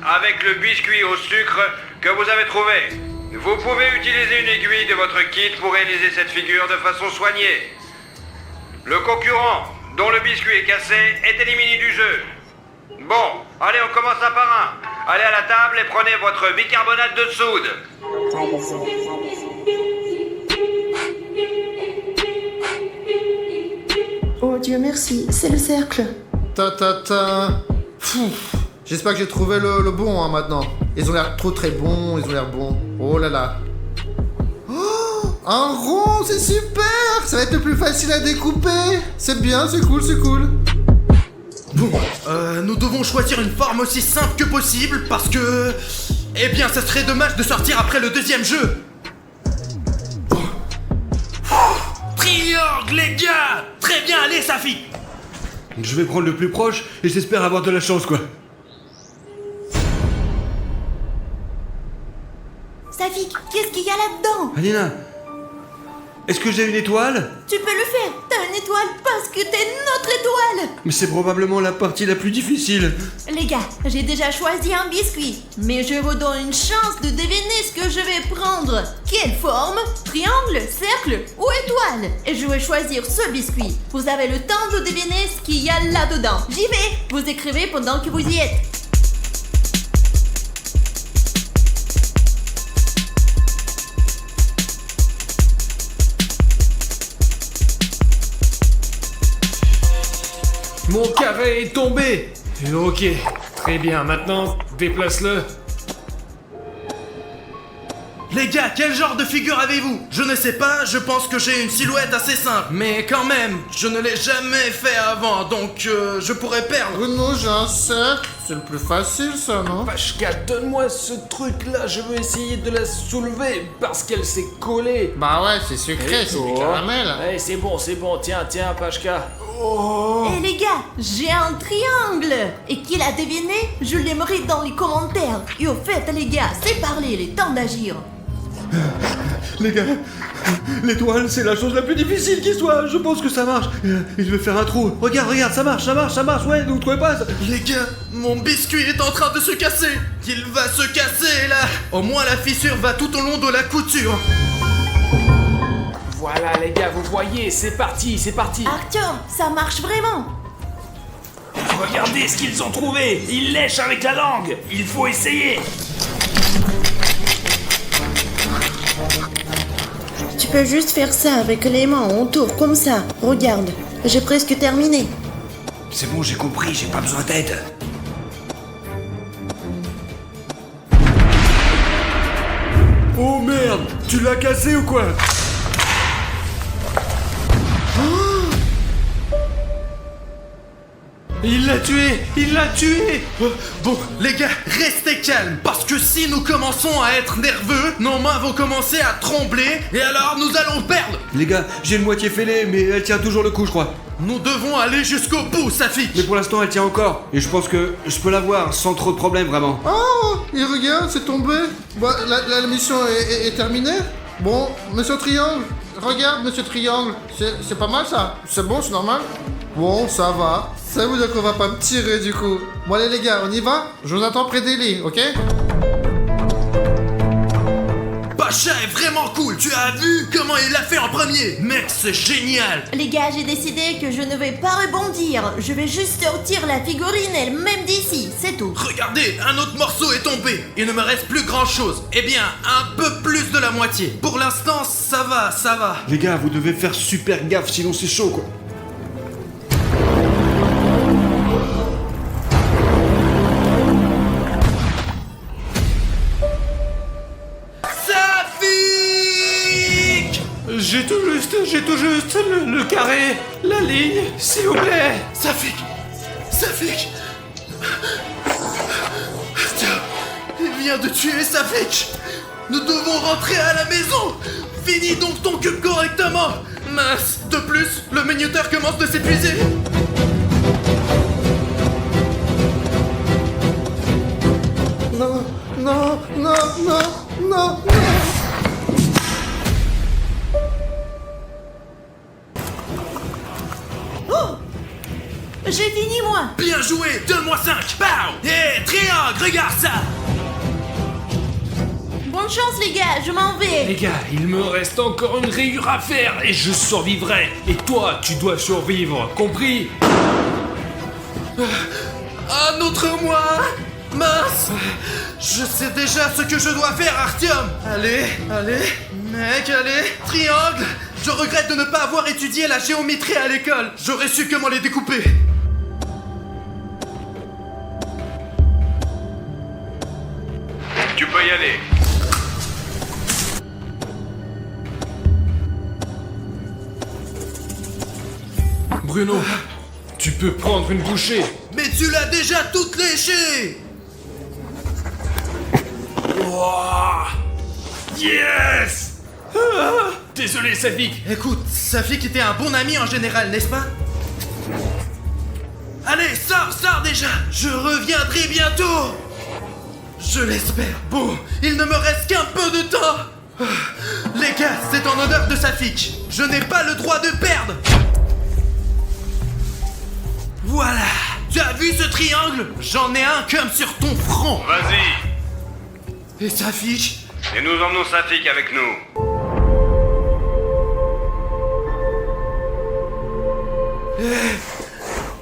avec le biscuit au sucre que vous avez trouvé. Vous pouvez utiliser une aiguille de votre kit pour réaliser cette figure de façon soignée. Le concurrent dont le biscuit est cassé est éliminé du jeu. Bon, allez, on commence un par un. Allez à la table et prenez votre bicarbonate de soude. Oh Dieu merci, c'est le cercle. Ta. J'espère que j'ai trouvé le bon maintenant. Ils ont l'air trop très bons, ils ont l'air bons. Oh là là. Oh, un rond, c'est super. Ça va être le plus facile à découper. C'est bien, c'est cool. Bon, nous devons choisir une forme aussi simple que possible parce que... Eh bien, ça serait dommage de sortir après le deuxième jeu. Triangle, les gars! Très bien, allez, Safi! Je vais prendre le plus proche et j'espère avoir de la chance, quoi. Safik, qu'est-ce qu'il y a là-dedans? Alina, est-ce que j'ai une étoile? Tu peux le faire, t'as une étoile parce que t'es notre étoile. Mais c'est probablement la partie la plus difficile. Les gars, j'ai déjà choisi un biscuit, mais je vous donne une chance de deviner ce que je vais prendre. Quelle forme? Triangle, cercle ou étoile? Et je vais choisir ce biscuit. Vous avez le temps de deviner ce qu'il y a là-dedans. J'y vais. Vous écrivez pendant que vous y êtes. Mon carré est tombé. Ok, très bien. Maintenant, déplace-le. Les gars, quel genre de figure avez-vous? Je ne sais pas, je pense que j'ai une silhouette assez simple. Mais quand même, je ne l'ai jamais fait avant, donc je pourrais perdre. Bruno, j'ai un cercle. C'est le plus facile, ça, non? Pashka, donne-moi ce truc-là. Je veux essayer de la soulever parce qu'elle s'est collée. Bah ouais, c'est sucré, c'est du caramel. Ouais, c'est bon. Tiens, Pashka. Eh les gars, j'ai un triangle. Et qui l'a deviné? Je l'aimerais dans les commentaires. Et au fait, les gars, c'est parler, il est temps d'agir. Les gars, l'étoile, c'est la chose la plus difficile qui soit. Je pense que ça marche. Il veut faire un trou. Regarde, ça marche. Ouais, vous trouvez pas ça? Les gars, mon biscuit est en train de se casser. Il va se casser, là. Au moins, la fissure va tout au long de la couture. Voilà, les gars, vous voyez, c'est parti. Artyom, ça marche vraiment. Regardez ce qu'ils ont trouvé. Ils lèchent avec la langue. Il faut essayer. Tu peux juste faire ça avec les mains en tour comme ça. Regarde, j'ai presque terminé. C'est bon, j'ai compris, j'ai pas besoin d'aide. Oh merde, tu l'as cassé ou quoi? Il l'a tué. Bon, les gars, restez calmes, parce que si nous commençons à être nerveux, nos mains vont commencer à trembler, et alors nous allons perdre. Les gars, j'ai une moitié fêlée, mais elle tient toujours le coup, je crois. Nous devons aller jusqu'au bout, Safik. Mais pour l'instant, elle tient encore. Et je pense que je peux la voir sans trop de problème, vraiment. Oh, il regarde, c'est tombé. Bah, la mission est terminée. Bon, monsieur Triangle, regarde, monsieur Triangle. C'est pas mal, ça. C'est bon, c'est normal. Bon, ça va. Ça veut dire qu'on va pas me tirer, du coup. Bon, allez, les gars, on y va? Je vous attends près des lits, ok? Pacha est vraiment cool, tu as vu comment il l'a fait en premier? Mec, c'est génial. Les gars, j'ai décidé que je ne vais pas rebondir. Je vais juste sortir la figurine elle-même d'ici, c'est tout. Regardez, un autre morceau est tombé. Il ne me reste plus grand chose. Eh bien, un peu plus de la moitié. Pour l'instant, ça va. Les gars, vous devez faire super gaffe, sinon c'est chaud, quoi. J'ai tout juste le carré, la ligne, s'il vous plaît. Safik. Tiens, il vient de tuer Safik. Nous devons rentrer à la maison. Finis donc ton cube correctement. Mince. De plus, le minuteur commence de s'épuiser. joué, donne-moi 5. Pow. Et triangle, regarde ça. Bonne chance les gars, je m'en vais. Les gars, il me reste encore une rayure à faire et je survivrai. Et toi, tu dois survivre, compris? Un autre moi. Mince. Je sais déjà ce que je dois faire, Artyom. Allez, mec, allez, triangle. Je regrette de ne pas avoir étudié la géométrie à l'école. J'aurais su comment les découper. Tu peux y aller. Bruno, tu peux prendre une bouchée. Mais tu l'as déjà toute léchée. Wow. Yes. Désolé, Safik. Écoute, Safik était un bon ami en général, n'est-ce pas? Allez, sors déjà. Je reviendrai bientôt. Je l'espère. Bon, il ne me reste qu'un peu de temps. Les gars, c'est en honneur de Safik. Je n'ai pas le droit de perdre. Voilà. Tu as vu ce triangle? J'en ai un comme sur ton front. Vas-y. Et Safik? Et nous emmenons Safik avec nous.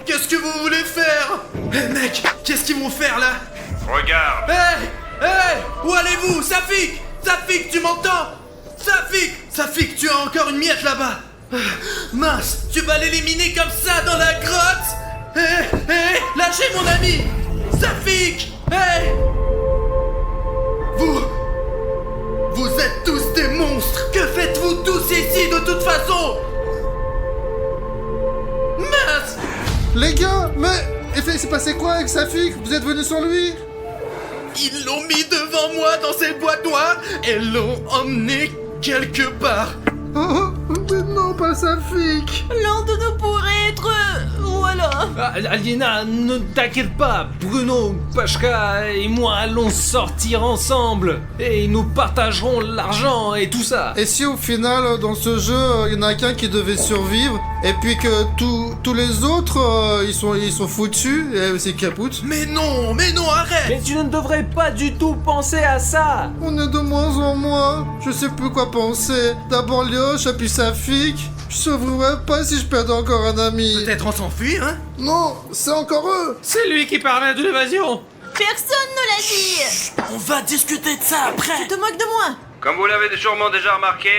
Qu'est-ce que vous voulez faire? Mec, qu'est-ce qu'ils vont faire là? Regarde. Hey, où allez-vous? Safik, tu m'entends? Safik, tu as encore une miette là-bas. Mince, tu vas l'éliminer comme ça dans la grotte? Lâchez mon ami. Safik, Vous êtes tous des monstres. Que faites-vous tous ici de toute façon? Mince. Les gars, mais il s'est passé quoi avec Safik? Vous êtes venus sur lui? Ils l'ont mis devant moi dans cette boîte noire et l'ont emmené quelque part. Oh, mais non, pas Safik. L'un de nous pourrait être... Voilà. Aliena, ne t'inquiète pas. Bruno, Pashka et moi allons sortir ensemble. Et nous partagerons l'argent et tout ça. Et si au final, dans ce jeu, il y en a qu'un qui devait survivre, et puis que tous les autres, ils sont foutus, et c'est capoute. Mais non, arrête. Mais tu ne devrais pas du tout penser à ça. On est de moins en moins. Je sais plus quoi penser. D'abord Lioche, puis Safik. Je sauverais pas si je perdais encore un ami. Peut-être on s'enfuit, hein? Non, c'est encore eux. C'est lui qui parlait de l'évasion. Personne ne l'a dit. On va discuter de ça après. Tu te moques de moi. Comme vous l'avez sûrement déjà remarqué,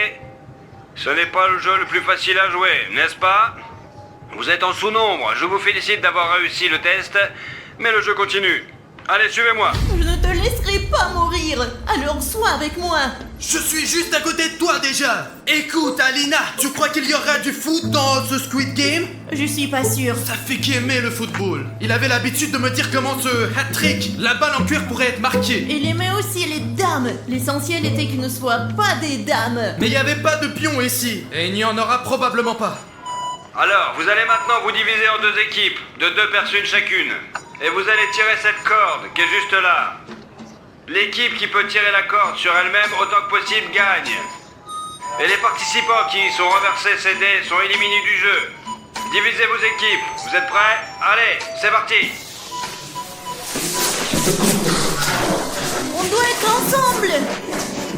ce n'est pas le jeu le plus facile à jouer, n'est-ce pas? Vous êtes en sous-nombre, je vous félicite d'avoir réussi le test, mais le jeu continue. Allez, suivez-moi. Je ne te laisserai pas mourir. Alors sois avec moi. Je suis juste à côté de toi déjà. Écoute, Alina, tu crois qu'il y aura du foot dans ce Squid Game? Je suis pas sûre. Ça fait qu'aimer le football. Il avait l'habitude de me dire comment ce hat-trick, la balle en cuir pourrait être marquée. Il aimait aussi les dames. L'essentiel était qu'ils ne soient pas des dames. Mais il n'y avait pas de pion ici, et il n'y en aura probablement pas. Alors, vous allez maintenant vous diviser en deux équipes, de 2 personnes chacune. Et vous allez tirer cette corde qui est juste là. L'équipe qui peut tirer la corde sur elle-même autant que possible gagne. Et les participants qui sont renversés ces dés sont éliminés du jeu. Divisez vos équipes. Vous êtes prêts? Allez, c'est parti. On doit être ensemble.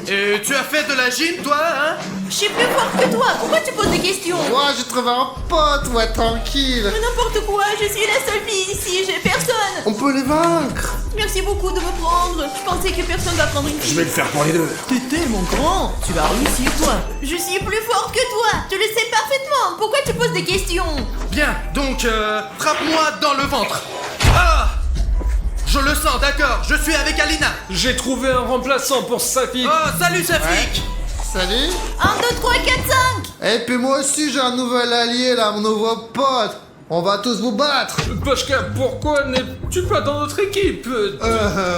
Et tu as fait de la gym, toi, hein? Je suis plus forte que toi. Pourquoi tu poses des questions? Moi, j'ai trouvé un pote, ouais, tranquille. Mais n'importe quoi. Je suis la seule fille ici. J'ai personne. On peut les vaincre. Merci beaucoup de me prendre. Je pensais que personne va prendre une fille. Je vais le faire pour les deux. Tété, mon grand. Tu vas réussir, toi. Je suis plus fort que toi. Je le sais parfaitement. Pourquoi tu poses des questions? Bien, donc, frappe-moi dans le ventre. Ah! Je le sens, d'accord, je suis avec Alina. J'ai trouvé un remplaçant pour Safik. Oh, salut Safik. Salut. 1, 2, 3, 4, 5. Et puis moi aussi, j'ai un nouvel allié, là, mon nouveau pote. On va tous vous battre. Pashka, pourquoi n'es-tu pas dans notre équipe?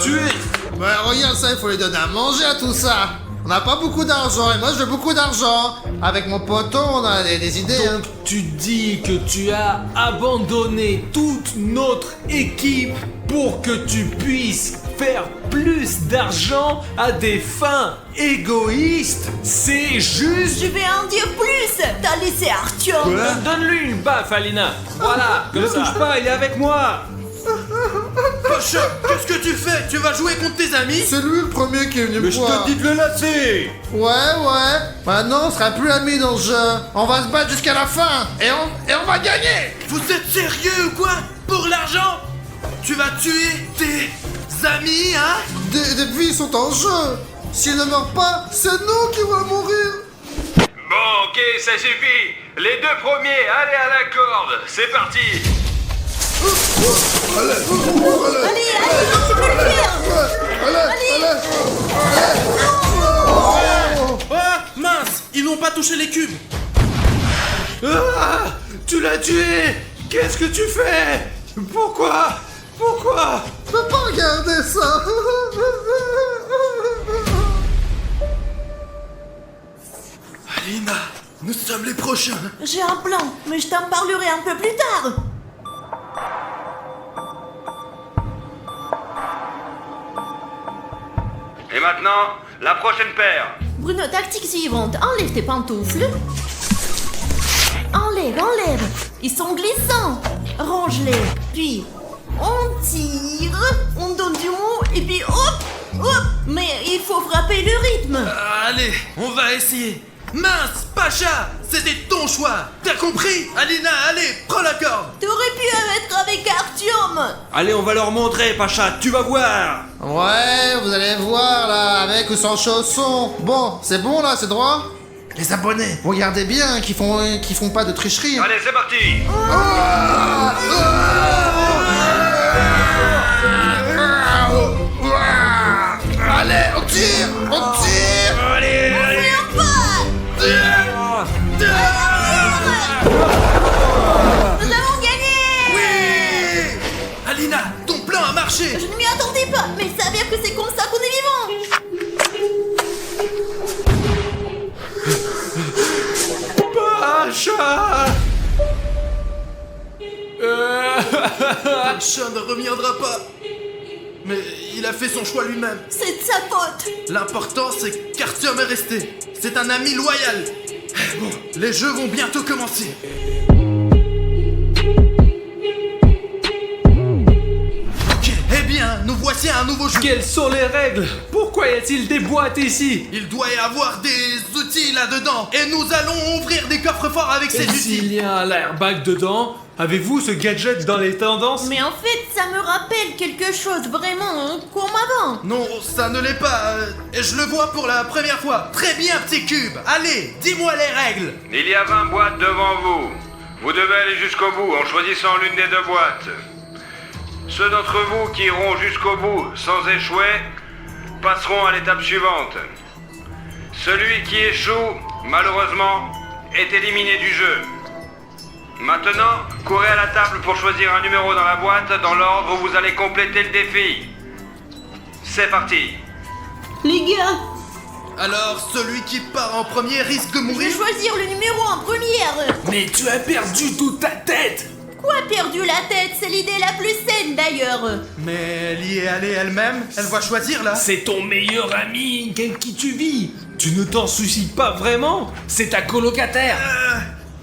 Tu es... Bah regarde ça, il faut les donner à manger à tout ça. On n'a pas beaucoup d'argent, et moi je veux beaucoup d'argent. Avec mon poteau, on a des idées. hein. Tu dis que tu as abandonné toute notre équipe pour que tu puisses faire plus d'argent à des fins égoïstes. C'est juste... Je vais en dire plus. T'as laissé Artyom. Donne-lui une baffe, Alina. Voilà, comme Ne ça. touche pas, il est avec moi. Pacha, qu'est-ce que tu fais? Tu vas jouer contre tes amis? C'est lui le premier qui est venu Mais me je voir. te dis de le lasser. Ouais. Maintenant, on sera plus amis dans le jeu. On va se battre jusqu'à la fin. Et on va gagner. Vous êtes sérieux ou quoi? Pour l'argent? Tu vas tuer tes amis, hein? Des vies sont en jeu. S'ils ne meurent pas, c'est nous qui allons mourir. Bon, ok, ça suffit. Les deux premiers, allez à la corde. C'est parti. Allez, tu peux le faire. Allez. Ah, mince, ils n'ont pas touché les cubes. Ah, tu l'as tué. Qu'est-ce que tu fais? Pourquoi? Je peux pas regarder ça. Alina, nous sommes les prochains. J'ai un plan, mais je t'en parlerai un peu plus tard. Et maintenant, la prochaine paire. Bruno, tactique suivante. Enlève tes pantoufles. Enlève. Ils sont glissants. Range-les. Puis, on tire, on donne du mot, et puis hop. Mais il faut frapper le rythme. Allez, on va essayer. Mince, Pacha, c'était ton choix. T'as compris? Alina, allez, prends la corde. T'aurais pu être avec Artyom. Allez, on va leur montrer, Pacha, tu vas voir. Ouais, vous allez voir là, avec ou sans chaussons. Bon, c'est bon là, c'est droit? Les abonnés. Regardez bien qu'ils font pas de tricherie. Allez, c'est parti. Allez, on tire. Nous avons gagné. Oui. Alina, ton plan a marché. Je ne m'y attendais pas, mais il s'avère que c'est comme ça qu'on est vivant. Pacha. Pacha ne reviendra pas. Mais il a fait son choix lui-même. C'est de sa faute. L'important, c'est qu'Artyom est resté. C'est un ami loyal. Bon, les jeux vont bientôt commencer. Ok, eh bien, nous voici à un nouveau jeu. Quelles sont les règles? Pourquoi y a-t-il des boîtes ici? Il doit y avoir des outils là-dedans. Et nous allons ouvrir des coffres forts avec ces Et s'il outils. y a un airbag dedans? Avez-vous ce gadget dans les tendances? Mais en fait, ça me rappelle quelque chose vraiment comme avant. Non, ça ne l'est pas. Et je le vois pour la première fois. Très bien, petit cube. Allez, dis-moi les règles. Il y a 20 boîtes devant vous. Vous devez aller jusqu'au bout en choisissant l'une des deux boîtes. Ceux d'entre vous qui iront jusqu'au bout sans échouer passeront à l'étape suivante. Celui qui échoue, malheureusement, est éliminé du jeu. Maintenant, courez à la table pour choisir un numéro dans la boîte dans l'ordre où vous allez compléter le défi. C'est parti. Les gars, Alors, celui qui part en premier risque de je vais mourir. choisir le numéro en première. Mais tu as perdu toute ta tête! Quoi, perdu la tête? C'est l'idée la plus saine d'ailleurs. Mais elle y est allée elle-même. Elle va choisir là. C'est ton meilleur ami avec qui tu vis! Tu ne t'en soucies pas vraiment? C'est ta colocataire!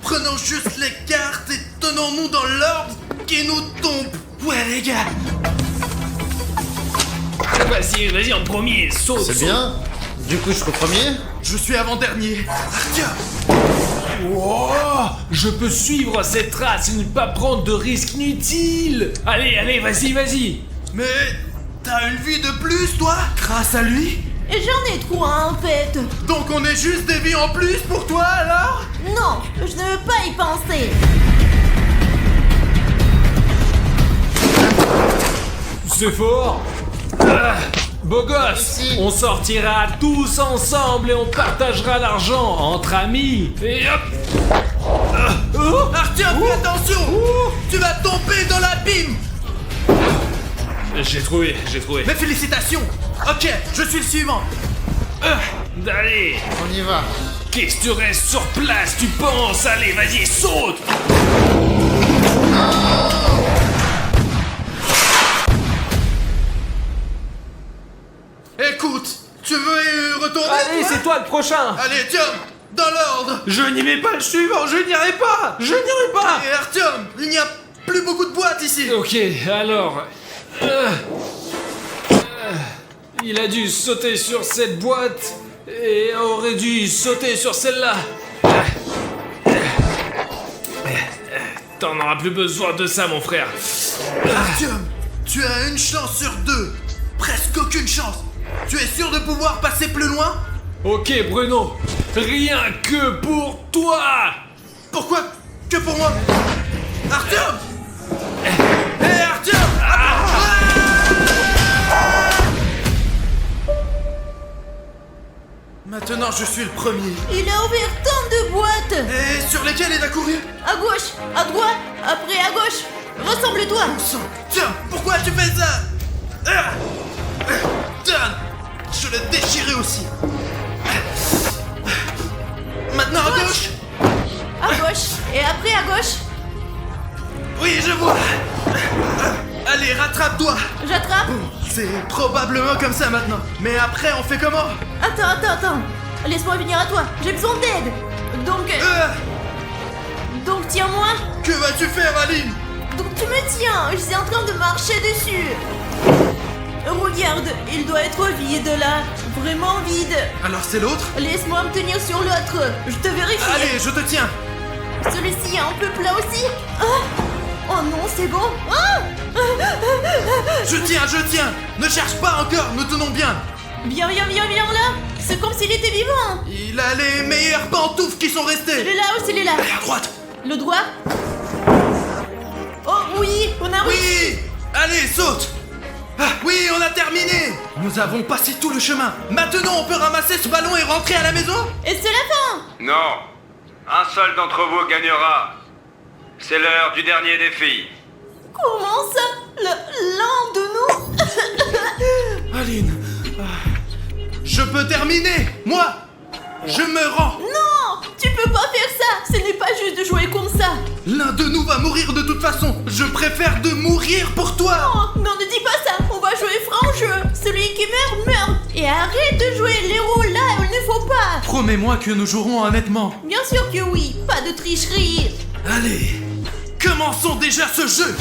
Prenons juste les cartes et tenons-nous dans l'ordre qui nous tombe. Ouais, les gars. Vas-y, en premier, saute! C'est saute. bien. Du coup, je suis premier. Je suis avant-dernier. Artyom. Oh, je peux suivre cette trace et ne pas prendre de risques inutiles! Allez, vas-y! Mais t'as une vie de plus, toi, grâce à lui. Et j'en ai trois en fait. Donc on est juste des vies en plus pour toi, alors? Non, je ne veux pas y penser. C'est fort! Ah, beau gosse! Ici. On sortira tous ensemble et on partagera l'argent entre amis! Et hop! Artyom, fais attention. Tu vas tomber dans l'abîme. J'ai trouvé! Mais félicitations. Ok, je suis le suivant. Allez! On y va. Qu'est-ce que tu restes sur place, tu penses? Allez, vas-y, saute! Écoute, tu veux retourner? Allez, c'est toi le prochain! Allez, tiens, dans l'ordre. Je n'y vais pas le suivant, je n'irai pas. Et Artyom, il n'y a plus beaucoup de boîtes ici. Ok, alors, Il a dû sauter sur cette boîte et aurait dû sauter sur celle-là. T'en auras plus besoin de ça, mon frère. Artyom, tu as une chance sur 2. Presque aucune chance. Tu es sûr de pouvoir passer plus loin? Ok, Bruno, rien que pour toi. Pourquoi que pour moi? Artyom! Hé Artyom! Maintenant je suis le premier. Il a ouvert tant de boîtes. Et sur lesquels il a couru? À gauche, à droite, après à gauche. Ressemble-toi. Tiens, pourquoi tu fais ça? Tiens, je l'ai déchiré aussi. Maintenant à gauche? À gauche, et après à gauche. Oui, je vois. Allez, rattrape-toi. J'attrape. C'est probablement comme ça maintenant. Mais après, on fait comment? Attends. Laisse-moi venir à toi. J'ai besoin d'aide. Donc tiens-moi. Que vas-tu faire, Aline? Donc tu me tiens. Je suis en train de marcher dessus. Regarde, il doit être vide là. Vraiment vide. Alors c'est l'autre? Laisse-moi me tenir sur l'autre. Je te vérifie. Allez, je te tiens. Celui-ci est un peu plat aussi. Oh non, c'est bon. Je tiens. Ne cherche pas encore, nous tenons bien. Viens là. C'est comme s'il était vivant. Il a les meilleures pantoufles qui sont restées. Celui-là ou celui-là? Allez, à droite. Le droit? Oh oui, on a réussi. Oui. Allez, saute. Oui, on a terminé. Nous avons passé tout le chemin. Maintenant, on peut ramasser ce ballon et rentrer à la maison? Et c'est la fin. Non. Un seul d'entre vous gagnera. C'est l'heure du dernier défi. Comment ça? L'un de nous? Aline, je peux terminer. Moi, je me rends. Non, tu peux pas faire ça. Ce n'est pas juste de jouer comme ça. L'un de nous va mourir de toute façon. Je préfère de mourir pour toi. Non, ne dis pas ça. On va jouer franc jeu. Celui qui meurt. Et arrête de jouer l'héros là où il ne faut pas. Promets-moi que nous jouerons honnêtement. Bien sûr que oui. Pas de tricherie. Allez, commençons déjà ce jeu.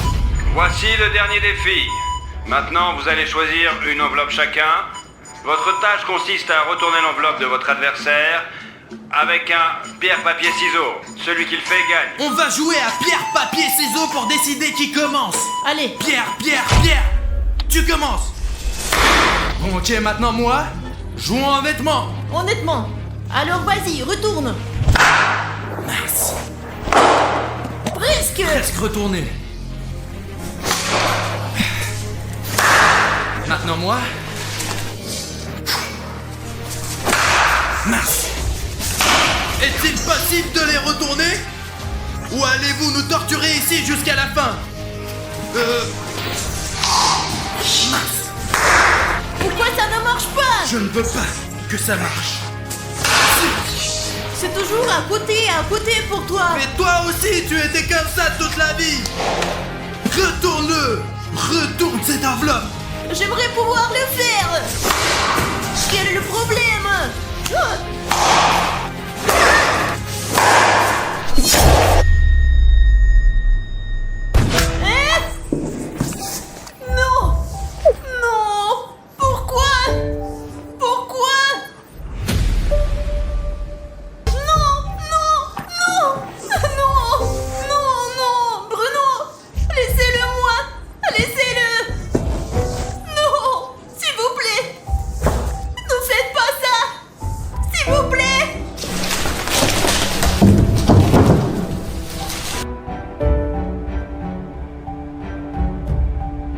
Voici le dernier défi. Maintenant, vous allez choisir une enveloppe chacun. Votre tâche consiste à retourner l'enveloppe de votre adversaire avec un pierre-papier-ciseaux. Celui qui le fait gagne. On va jouer à pierre, papier, ciseaux pour décider qui commence. Allez. Pierre. Tu commences. Bon, ok, maintenant moi. Jouons honnêtement. Honnêtement. Alors vas-y, retourne. Mince. Presque. Presque retourné. Maintenant moi. Mince. Est-il possible de les retourner? Ou allez-vous nous torturer ici jusqu'à la fin? Mince. Pourquoi ça ne marche pas? Je ne veux pas que ça marche. C'est toujours à côté pour toi. Mais toi aussi, tu étais comme ça toute la vie. Retourne-le. Retourne cette enveloppe. J'aimerais pouvoir le faire. Quel est le problème?